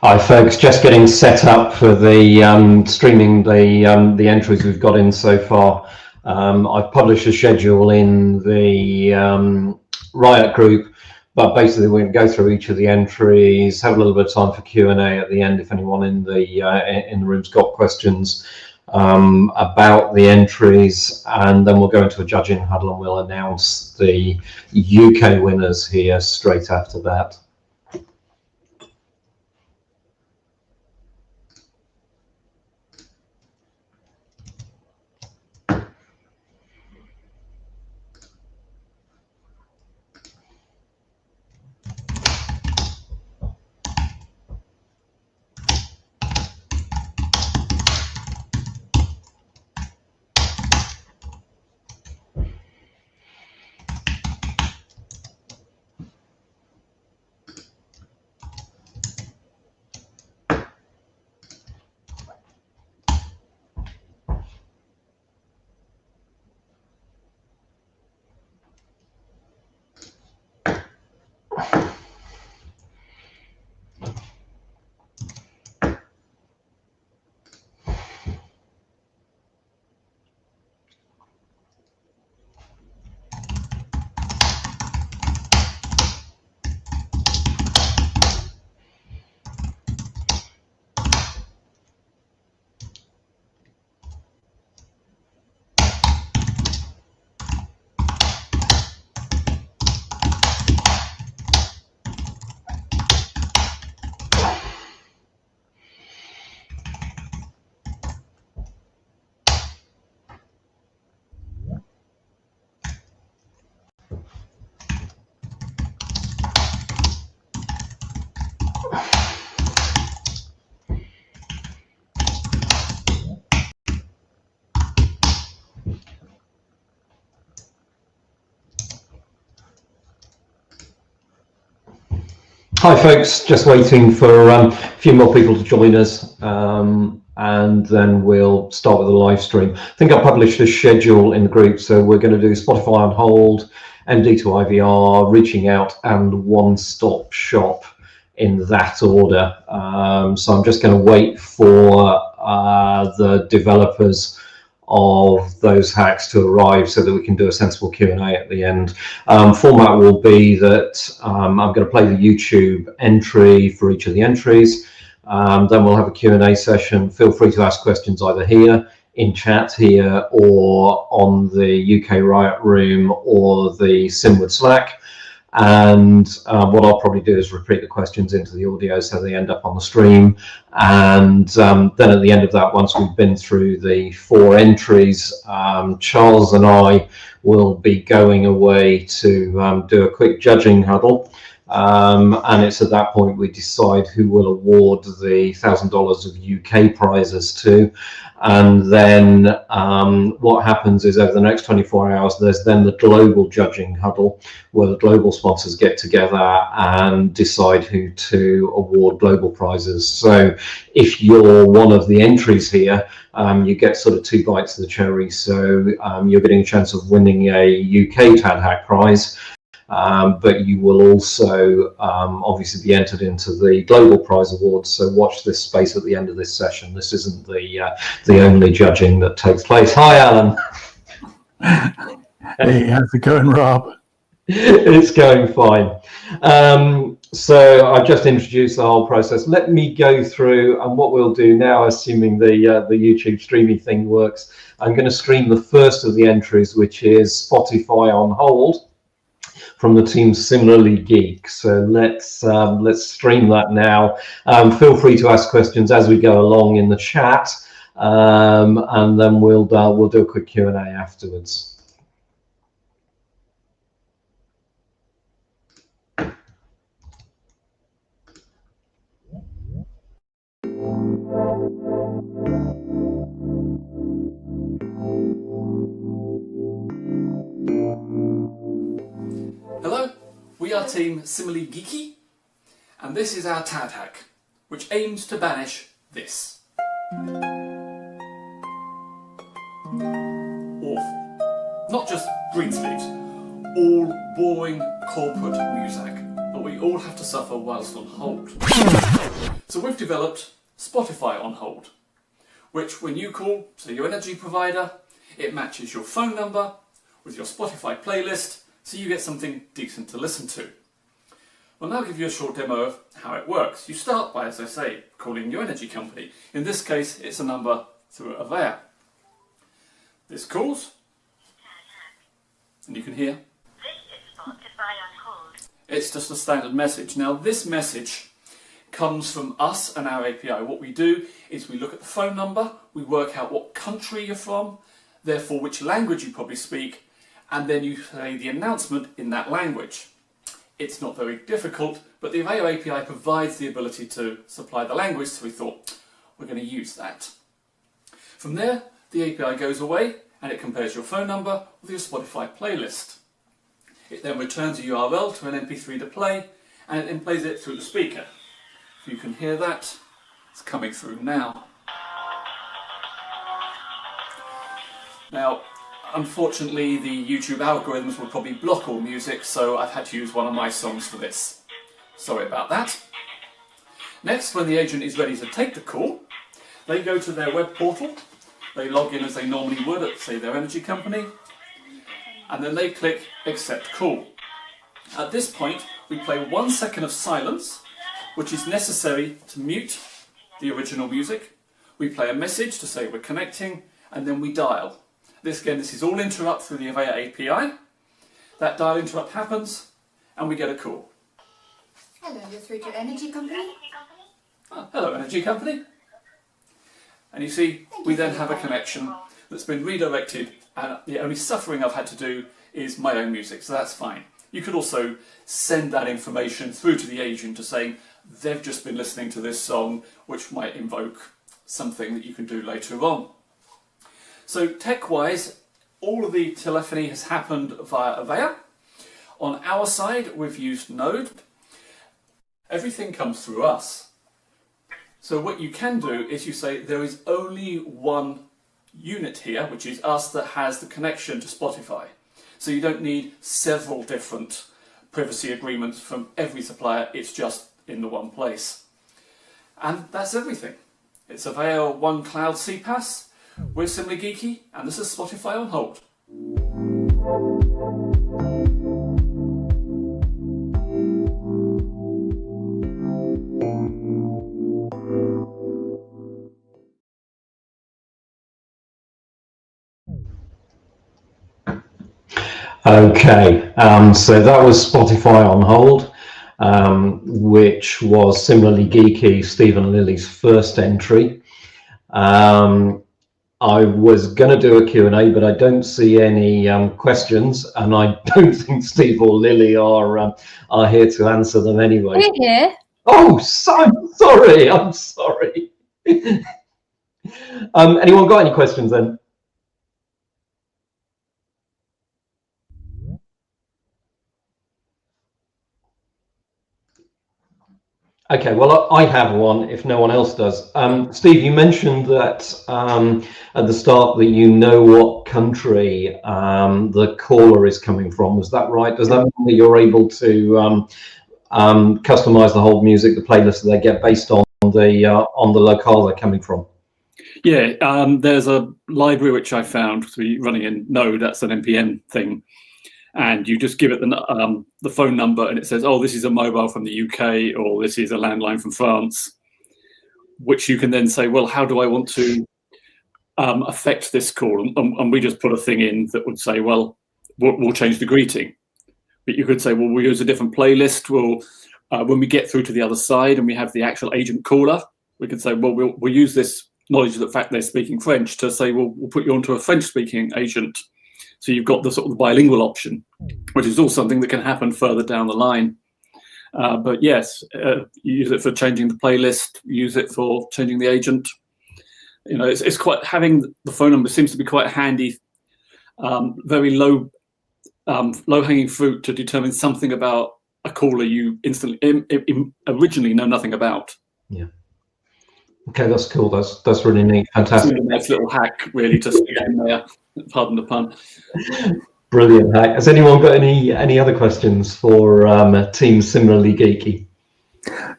Hi folks, just getting set up for the streaming the entries we've got in so far. I've published a schedule in the Riot group, but basically we're going to go through each of the entries, have a little bit of time for Q&A at the end if anyone in the room's got questions about the entries, and then we'll go into a judging huddle and we'll announce the UK winners here straight after that. Hi folks, just waiting for a few more people to join us, and then we'll start with the live stream. I think I published a schedule in the group, so we're going to do Spotify on hold, MD to IVR, reaching out, and one-stop shop in that order. So I'm just going to wait for the developers of those hacks to arrive so that we can do a sensible Q&A at the end. Format will be that I'm going to play the YouTube entry for each of the entries. Then we'll have a Q&A session. Feel free to ask questions either here in chat here or on the UK Riot room or the Simwood Slack. And what I'll probably do is repeat the questions into the audio so they end up on the stream. And then at the end of that, once we've been through the 4 entries, Charles and I will be going away to do a quick judging huddle. And it's at that point we decide who will award the $1,000 of UK prizes to. And then what happens is over the next 24 hours, there's then the global judging huddle where the global sponsors get together and decide who to award global prizes. So if you're one of the entries here, you get sort of 2 bites of the cherry. So you're getting a chance of winning a UK TADHack prize. But you will also obviously be entered into the Global Prize Awards, so watch this space at the end of this session. This isn't the only judging that takes place. Hi, Alan. Hey, how's it going, Rob? It's going fine. So I've just introduced the whole process. Let me go through, and what we'll do now, assuming the YouTube streaming thing works, I'm going to stream the first of the entries, which is Spotify on hold, from the team Similarly Geek. So let's stream that now. Feel free to ask questions as we go along in the chat, and then we'll do a quick Q&A afterwards. Hello, we are team Similarly Geeky, and this is our TADHack, which aims to banish this. Awful. Not just green sleeves, all boring corporate music. but we all have to suffer whilst on hold. So we've developed Spotify on hold, which when you call, say, your energy provider, it matches your phone number with your Spotify playlist, so you get something decent to listen to. Well, now I'll give you a short demo of how it works. You start by, as I say, calling your energy company. In this case, it's a number through Avaya. This calls, and you can hear. This is Spotify on hold. It's just a standard message. Now, this message comes from us and our API. What we do is we look at the phone number, we work out what country you're from, therefore which language you probably speak, and then you say the announcement in that language. It's not very difficult, but the Avaya API provides the ability to supply the language, so we thought we're going to use that. From there, the API goes away and it compares your phone number with your Spotify playlist. It then returns a URL to an MP3 to play, and it then plays it through the speaker. If you can hear that, it's coming through now. Now, unfortunately, the YouTube algorithms will probably block all music, so I've had to use one of my songs for this. Sorry about that. Next, when the agent is ready to take the call, they go to their web portal, they log in as they normally would at, say, their energy company, and then they click Accept Call. At this point, we play 1 second of silence, which is necessary to mute the original music. We play a message to say we're connecting, and then we dial. This is all interrupt through the Avaya API. That dial interrupt happens, and we get a call. Hello, you're through to Energy Company. Oh, hello, energy company. And you see, we then have a connection that's been redirected, and the only suffering I've had to do is my own music, so that's fine. You could also send that information through to the agent to say they've just been listening to this song, which might invoke something that you can do later on. So tech-wise, all of the telephony has happened via Avaya. On our side, we've used Node. Everything comes through us. So what you can do is you say there is only one unit here, which is us, that has the connection to Spotify. So you don't need several different privacy agreements from every supplier, it's just in the one place. And that's everything. It's Avaya One Cloud CPaaS. We're Simply Geeky, and this is Spotify on hold. Okay, so that was Spotify on hold, which was Similarly Geeky, Stephen Lilly's first entry. I was going to do a Q&A, but I don't see any questions, and I don't think Steve or Lily are here to answer them anyway. We're here. Oh, I'm sorry. I'm sorry. Anyone got any questions then? Okay, well, I have one if no one else does. Steve, you mentioned that at the start that you know what country the caller is coming from. Was that right? Does that mean that you're able to customize the whole music, the playlist that they get based on the locale they're coming from? Yeah, there's a library which I found to be running in Node. That's an NPM thing. And you just give it the phone number, and it says, oh, this is a mobile from the UK, or this is a landline from France, which you can then say, well, how do I want to affect this call? And we just put a thing in that would say, well, we'll change the greeting. But you could say, well, we'll use a different playlist. When we get through to the other side and we have the actual agent caller, we could say, well, we'll use this knowledge of the fact they're speaking French to say, well, we'll put you onto a French-speaking agent. So you've got the sort of the bilingual option, which is all something that can happen further down the line. But yes, you use it for changing the playlist, use it for changing the agent. You know, it's quite, having the phone number seems to be quite handy, very low-hanging fruit to determine something about a caller you originally know nothing about. Yeah. Okay, that's cool. That's really neat. Fantastic. It's a nice little hack, really, to stick in there. Pardon the pun. Brilliant hack. Has anyone got any other questions for Team Similarly Geeky?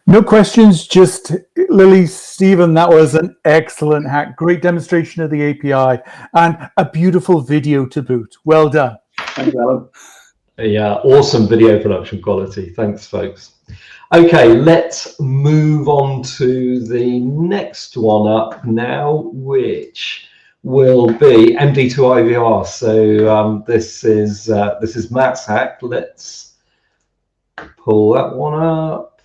No questions, just Lily, Stephen, that was an excellent hack. Great demonstration of the API and a beautiful video to boot. Well done. Thanks, Alan. Yeah, awesome video production quality. Thanks, folks. Okay, let's move on to the next one up now, which will be MD2 IVR. So this is Matt's hack. Let's pull that one up.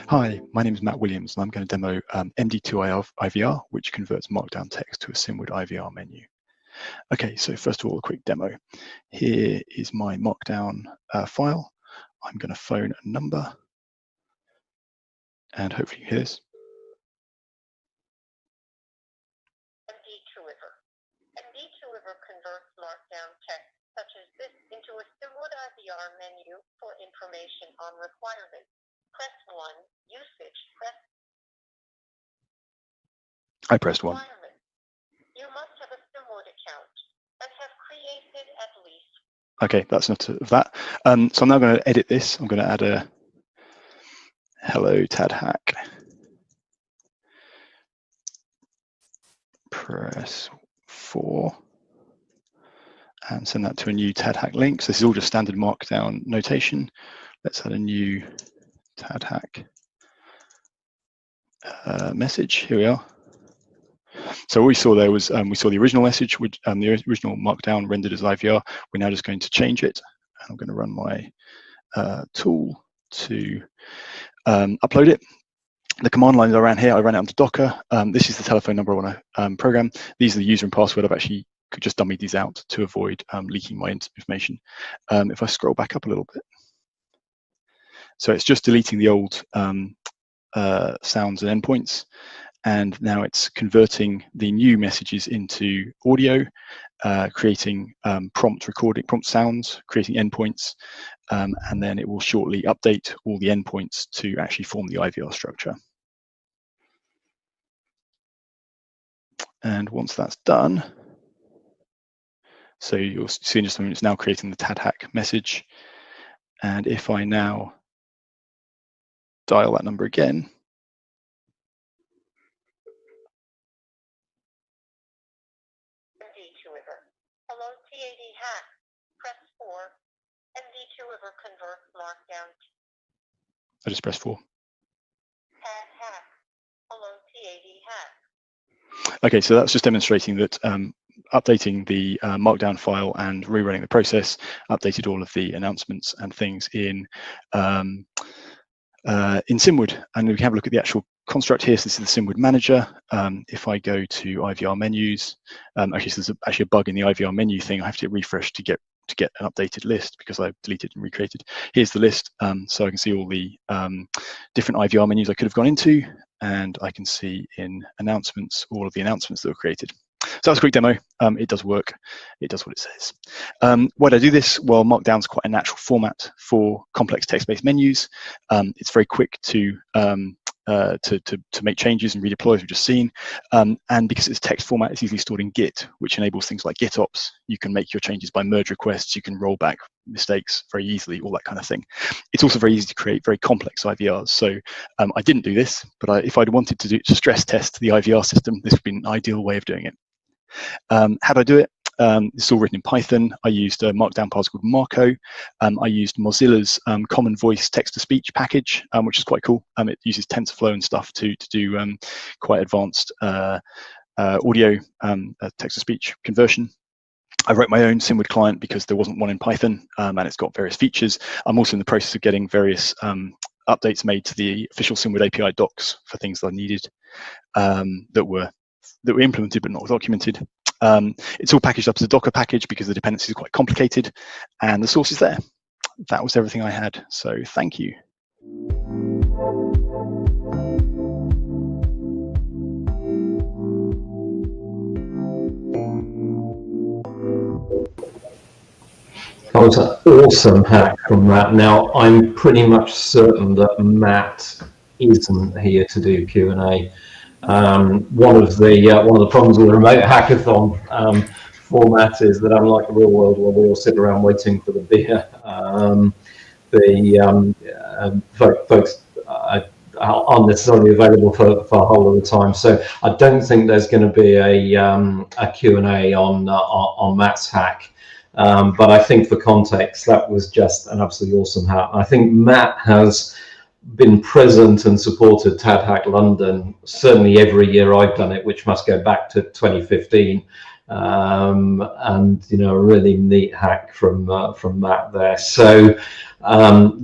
Hi, my name is Matt Williams, and I'm going to demo MD2 IVR, which converts Markdown text to a Simwood IVR menu. Okay, so first of all, a quick demo. Here is my Markdown file. I'm going to phone a number, and hopefully you hear this. MD2 converts Markdown text such as this into a Simwood IVR menu for information on requirements. Press 1. Usage. I pressed 1. You must have a Simwood account and have created at least. Okay, that's enough of that. So I'm now going to edit this. I'm going to add a hello TADHack. Press 4 and send that to a new TADHack link. So this is all just standard Markdown notation. Let's add a new TADHack message. Here we are. So what we saw there was we saw the original message, which the original Markdown rendered as IVR. We're now just going to change it, and I'm going to run my tool to upload it. The command lines are around here. I ran it onto Docker. This is the telephone number I want to program. These are the user and password. I've actually could just dummy these out to avoid leaking my information. If I scroll back up a little bit, so it's just deleting the old sounds and endpoints, and now it's converting the new messages into audio, creating prompt sounds, creating endpoints, and then it will shortly update all the endpoints to actually form the IVR structure. And once that's done, so you'll see in just a moment, it's now creating the TADHack message. And if I now dial that number again, Hello, TADHack. Press 4. MD2 converts Markdown. I just press 4. TADHack. Hello, TADHack. Okay, so that's just demonstrating that updating the Markdown file and rerunning the process updated all of the announcements and things in Simwood. And we can have a look at the actual construct here. So this is the Simwood manager. If I go to IVR menus, actually, so there's actually a bug in the IVR menu thing. I have to refresh to get an updated list because I've deleted and recreated. Here's the list, so I can see all the different IVR menus I could have gone into, and I can see in announcements all of the announcements that were created. So that's a quick demo. It does work. It does what it says. Why do I do this? Well, Markdown's quite a natural format for complex text-based menus. It's very quick to make changes and redeploy, as we've just seen. And because it's text format, it's easily stored in Git, which enables things like GitOps. You can make your changes by merge requests. You can roll back mistakes very easily, all that kind of thing. It's also very easy to create very complex IVRs. So I didn't do this, but if I'd wanted to stress test the IVR system, this would be an ideal way of doing it. How do I do it? It's all written in Python. I used a Markdown parser called Marco. I used Mozilla's Common Voice text-to-speech package, which is quite cool. It uses TensorFlow and stuff to do quite advanced audio text-to-speech conversion. I wrote my own Simwood client because there wasn't one in Python, and it's got various features. I'm also in the process of getting various updates made to the official Simwood API docs for things that I needed that were implemented but not documented. It's all packaged up as a Docker package because the dependencies are quite complicated, and the source is there. That was everything I had, so thank you. That was an awesome hack from Matt. Now, I'm pretty much certain that Matt isn't here to do Q&A. One of the problems with the remote hackathon format is that unlike the real world where we all sit around waiting for the beer, folks aren't necessarily available for a whole of the time. So I don't think there's going to be a Q&A on Matt's hack. But I think for context, that was just an absolutely awesome hack. I think Matt has been present and supported TADHack London certainly every year I've done it, which must go back to 2015. And a really neat hack from Matt there. So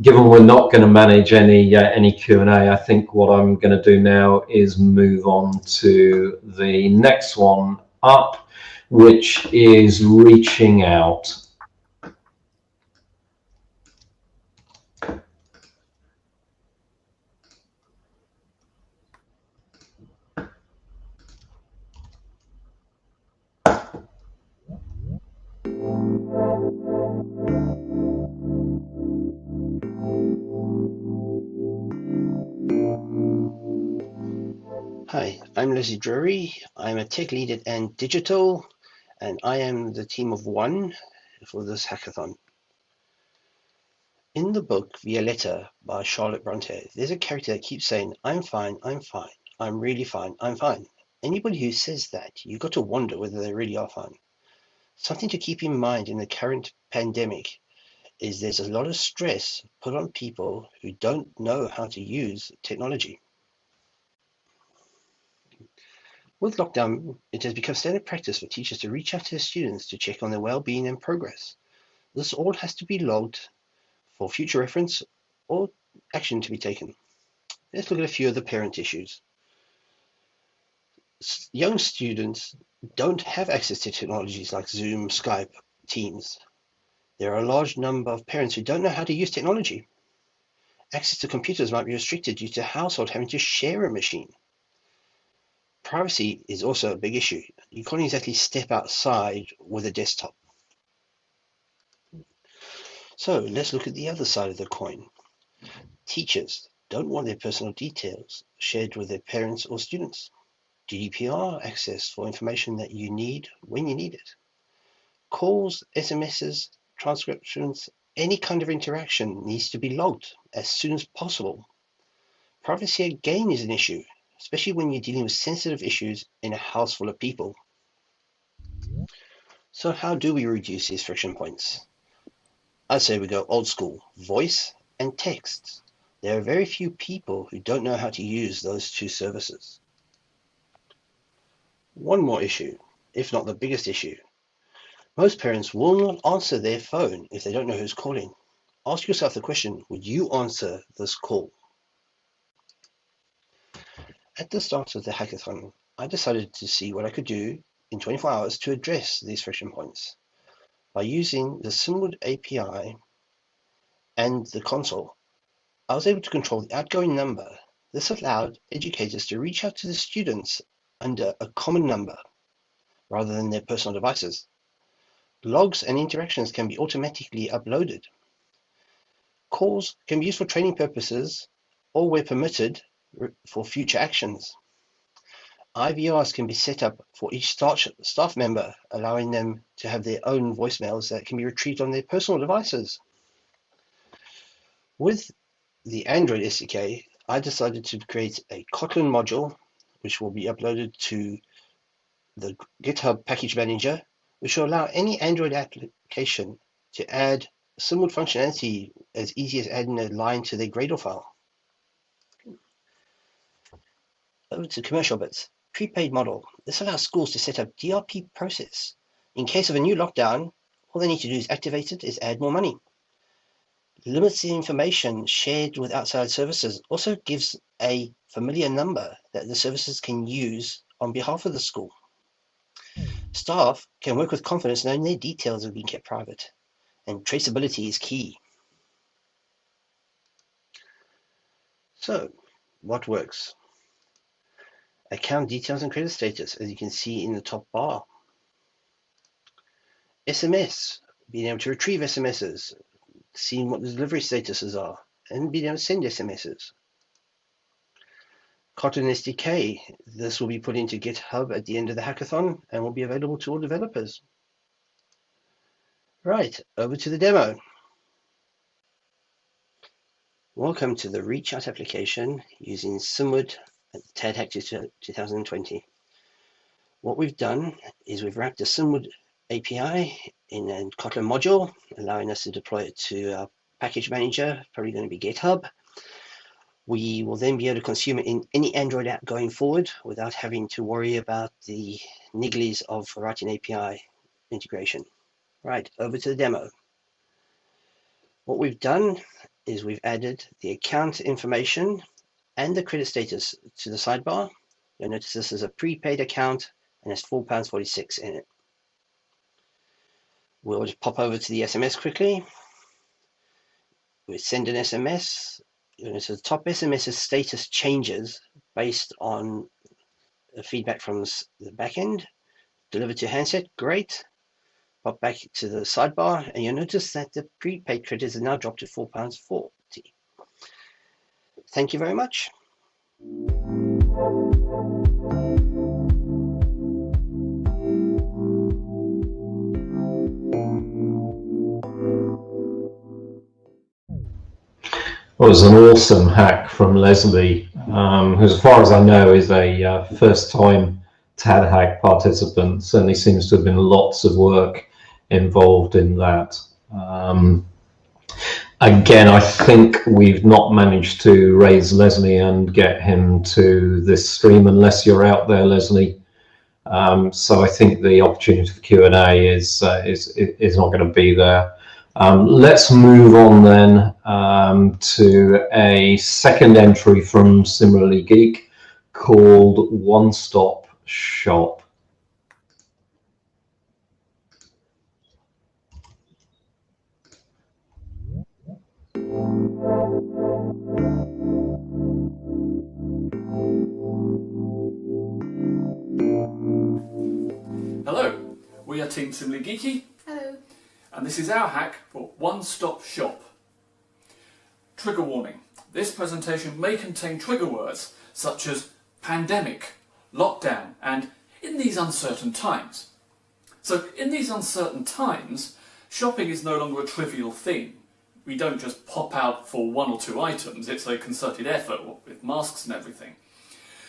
given we're not going to manage any Q&A, I think what I'm going to do now is move on to the next one up, which is reaching out. Hi, I'm Lizzie Drury. I'm a tech lead at And Digital, and I am the team of one for this hackathon. In the book Violetta by Charlotte Bronte, there's a character that keeps saying, I'm fine, I'm really fine, I'm fine. Anybody who says that, you've got to wonder whether they really are fine. Something to keep in mind in the current pandemic is there's a lot of stress put on people who don't know how to use technology. With lockdown, it has become standard practice for teachers to reach out to their students to check on their well-being and progress. This all has to be logged for future reference or action to be taken. Let's look at a few of the parent issues. Young students don't have access to technologies like Zoom, Skype, Teams. There are a large number of parents who don't know how to use technology. Access to computers might be restricted due to household having to share a machine. Privacy is also a big issue. You can't exactly step outside with a desktop. So let's look at the other side of the coin. Teachers don't want their personal details shared with their parents or students. GDPR access for information that you need when you need it. Calls, SMSs, transcriptions, any kind of interaction needs to be logged as soon as possible. Privacy again is an issue, especially when you're dealing with sensitive issues in a house full of people. So how do we reduce these friction points? I'd say we go old school, voice and text. There are very few people who don't know how to use those two services. One more issue, if not the biggest issue. Most parents will not answer their phone if they don't know who's calling. Ask yourself the question, would you answer this call? At the start of the hackathon, I decided to see what I could do in 24 hours to address these friction points. By using the Simwood API and the console, I was able to control the outgoing number. This allowed educators to reach out to the students under a common number rather than their personal devices. Logs and interactions can be automatically uploaded. Calls can be used for training purposes or, where permitted, for future actions. IVRs can be set up for each staff member, allowing them to have their own voicemails that can be retrieved on their personal devices. With the Android SDK, I decided to create a Kotlin module, which will be uploaded to the GitHub package manager, which will allow any Android application to add Simwood functionality as easy as adding a line to their Gradle file. Over to commercial bits. Prepaid model. This allows schools to set up DRP process. In case of a new lockdown, all they need to do is activate it, is add more money. Limits the information shared with outside services. Also gives a familiar number that the services can use on behalf of the school. Staff can work with confidence knowing their details have been kept private, and traceability is key. So, what works? Account details and credit status, as you can see in the top bar. SMS being able to retrieve SMSs, seeing what the delivery statuses are, and being able to send SMSs. Kotlin SDK, this will be put into GitHub at the end of the hackathon and will be available to all developers. Right, over to the demo. Welcome to the Reach Out application using Simwood at TADHack2020. What we've done is we've wrapped the Simwood API in a Kotlin module, allowing us to deploy it to our package manager, probably going to be GitHub. We will then be able to consume it in any Android app going forward without having to worry about the nigglies of writing API integration. Right, over to the demo. What we've done is we've added the account information and the credit status to the sidebar. You'll notice this is a prepaid account and it's £4.46 in it. We'll just pop over to the SMS quickly. We send an SMS. So the top SMS's status changes based on the feedback from the backend. Delivered to handset, great. Pop back to the sidebar, and you'll notice that the prepaid credits are now dropped to £4.40. Thank you very much. Well, it was an awesome hack from Leslie, who, as far as I know, is a first-time TADHack participant. Certainly seems to have been lots of work involved in that. Again, I think we've not managed to raise Leslie and get him to this stream unless you're out there, Leslie. So I think the opportunity for Q&A is not going to be there. Let's move on then to a second entry from Similarly Geek called One Stop Shop. Hello, we are Team Similarly Geeky. Hello. And this is our hack for One Stop Shop. Trigger warning. This presentation may contain trigger words such as pandemic, lockdown, and in these uncertain times. So in these uncertain times, shopping is no longer a trivial thing. We don't just pop out for one or two items, it's a concerted effort with masks and everything.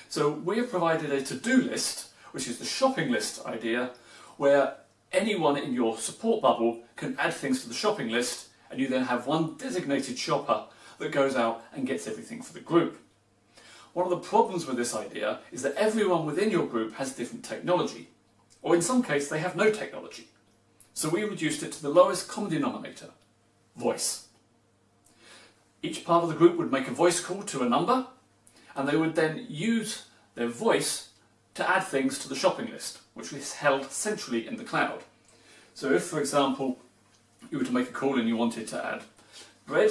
So we have provided a to-do list, which is the shopping list idea, where anyone in your support bubble can add things to the shopping list, and you then have one designated shopper that goes out and gets everything for the group. One of the problems with this idea is that everyone within your group has different technology, or in some cases they have no technology. So we reduced it to the lowest common denominator, voice. Each part of the group would make a voice call to a number, and they would then use their voice to add things to the shopping list, which is held centrally in the cloud. So if, for example, you were to make a call and you wanted to add bread,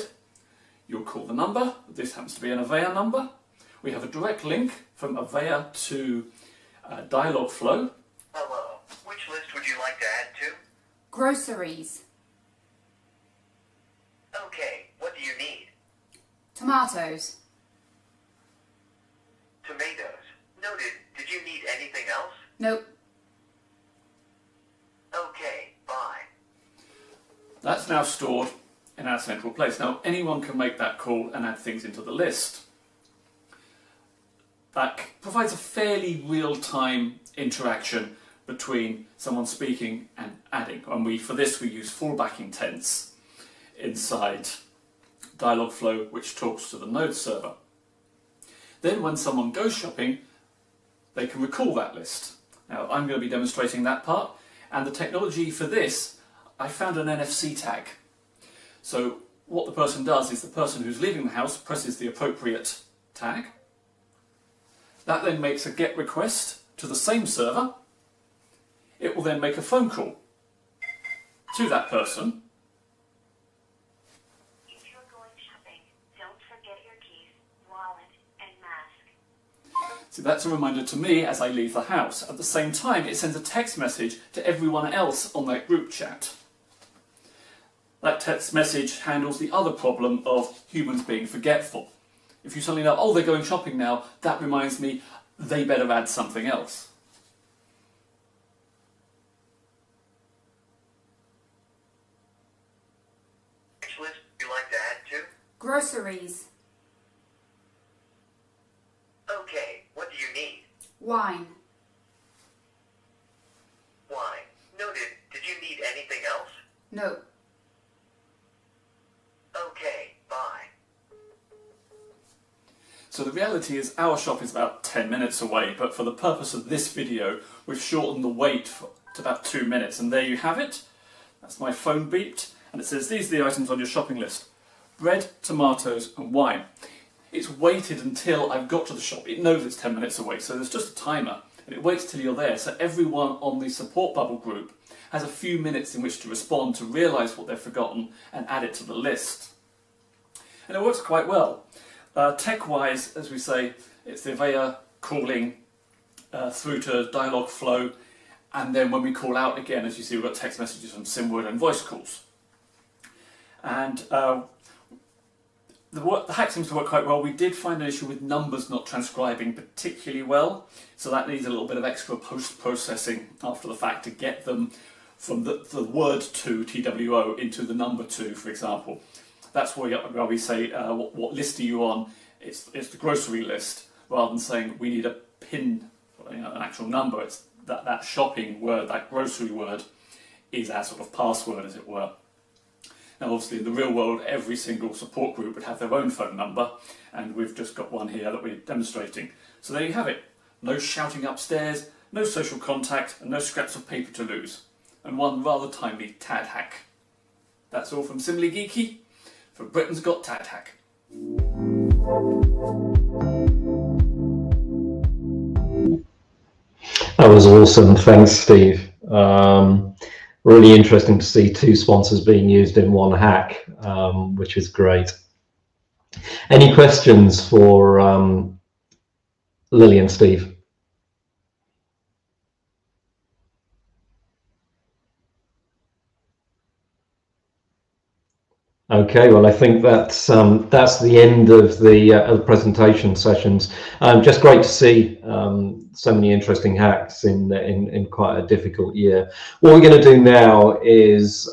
you'll call the number. This happens to be an Avaya number. We have a direct link from Avaya to Dialogflow. Hello. Which list would you like to add to? Groceries. Okay, what do you need? Tomatoes. Tomatoes. Noted. Did you need anything else? Nope. Okay, bye. That's now stored in our central place. Now anyone can make that call and add things into the list. That provides a fairly real-time interaction between someone speaking and adding. And for this we use fallback intents inside Dialogflow, which talks to the node server. Then when someone goes shopping, they can recall that list. Now I'm going to be demonstrating that part, and the technology for this, I found an NFC tag. So what the person does is the person who's leaving the house presses the appropriate tag. That then makes a GET request to the same server. It will then make a phone call to that person. If you're going shopping, don't forget your keys, wallet, and mask. So that's a reminder to me as I leave the house. At the same time, it sends a text message to everyone else on that group chat. That text message handles the other problem of humans being forgetful. If you suddenly know, oh, they're going shopping now, that reminds me they better add something else. Which list would you like to add to? Groceries. Okay, what do you need? Wine. Wine. Noted. Did you need anything else? No. Okay, bye. So the reality is our shop is about 10 minutes away, but for the purpose of this video, we've shortened the wait to about 2 minutes. And there you have it. That's my phone beeped, and it says these are the items on your shopping list. Bread, tomatoes and wine. It's waited until I've got to the shop. It knows it's 10 minutes away, so there's just a timer, and it waits till you're there. So everyone on the support bubble group has a few minutes in which to respond, to realise what they've forgotten and add it to the list. And it works quite well. Tech-wise, as we say, it's the Avaya calling through to dialogue flow, and then when we call out again, as you see, we've got text messages from SIM-word and voice calls. And the hack seems to work quite well. We did find an issue with numbers not transcribing particularly well, so that needs a little bit of extra post-processing after the fact to get them from the word to, TWO, into the number 2, for example. That's where we say, what list are you on? It's the grocery list, rather than saying we need a PIN, an actual number. It's that shopping word, that grocery word, is our sort of password, as it were. Now, obviously, in the real world, every single support group would have their own phone number, and we've just got one here that we're demonstrating. So there you have it. No shouting upstairs, no social contact, and no scraps of paper to lose. And one rather timely TADHack. That's all from Simile Geeky for Britain's Got TADHack. That was awesome. Thanks, Steve. Really interesting to see 2 sponsors being used in one hack, which is great. Any questions for Lily and Steve? Okay, well, I think that's the end of the presentation sessions. Just great to see so many interesting hacks in quite a difficult year. What we're going to do now is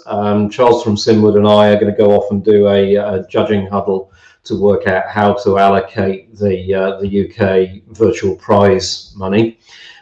Charles from SIM-word and I are going to go off and do a judging huddle to work out how to allocate the UK virtual prize money.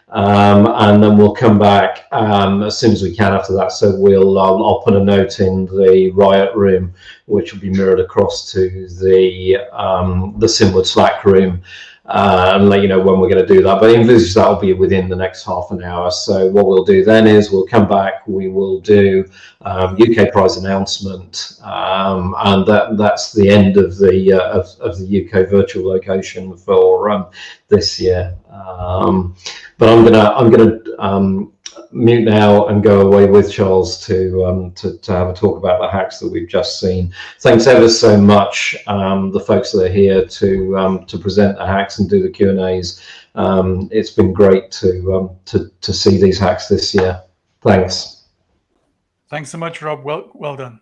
And then we'll come back as soon as we can after that. So I'll put a note in the Riot room, which will be mirrored across to the SIM-word Slack room, and let you know when we're going to do that. But envisage that will be within the next half an hour. So what we'll do then is we'll come back, we will do UK prize announcement, and that's the end of the UK virtual location for this year. But I'm gonna mute now and go away with Charles to have a talk about the hacks that we've just seen. Thanks ever so much, the folks that are here to present the hacks and do the Q&As. It's been great to see these hacks this year. Thanks. Thanks so much, Rob. Well done.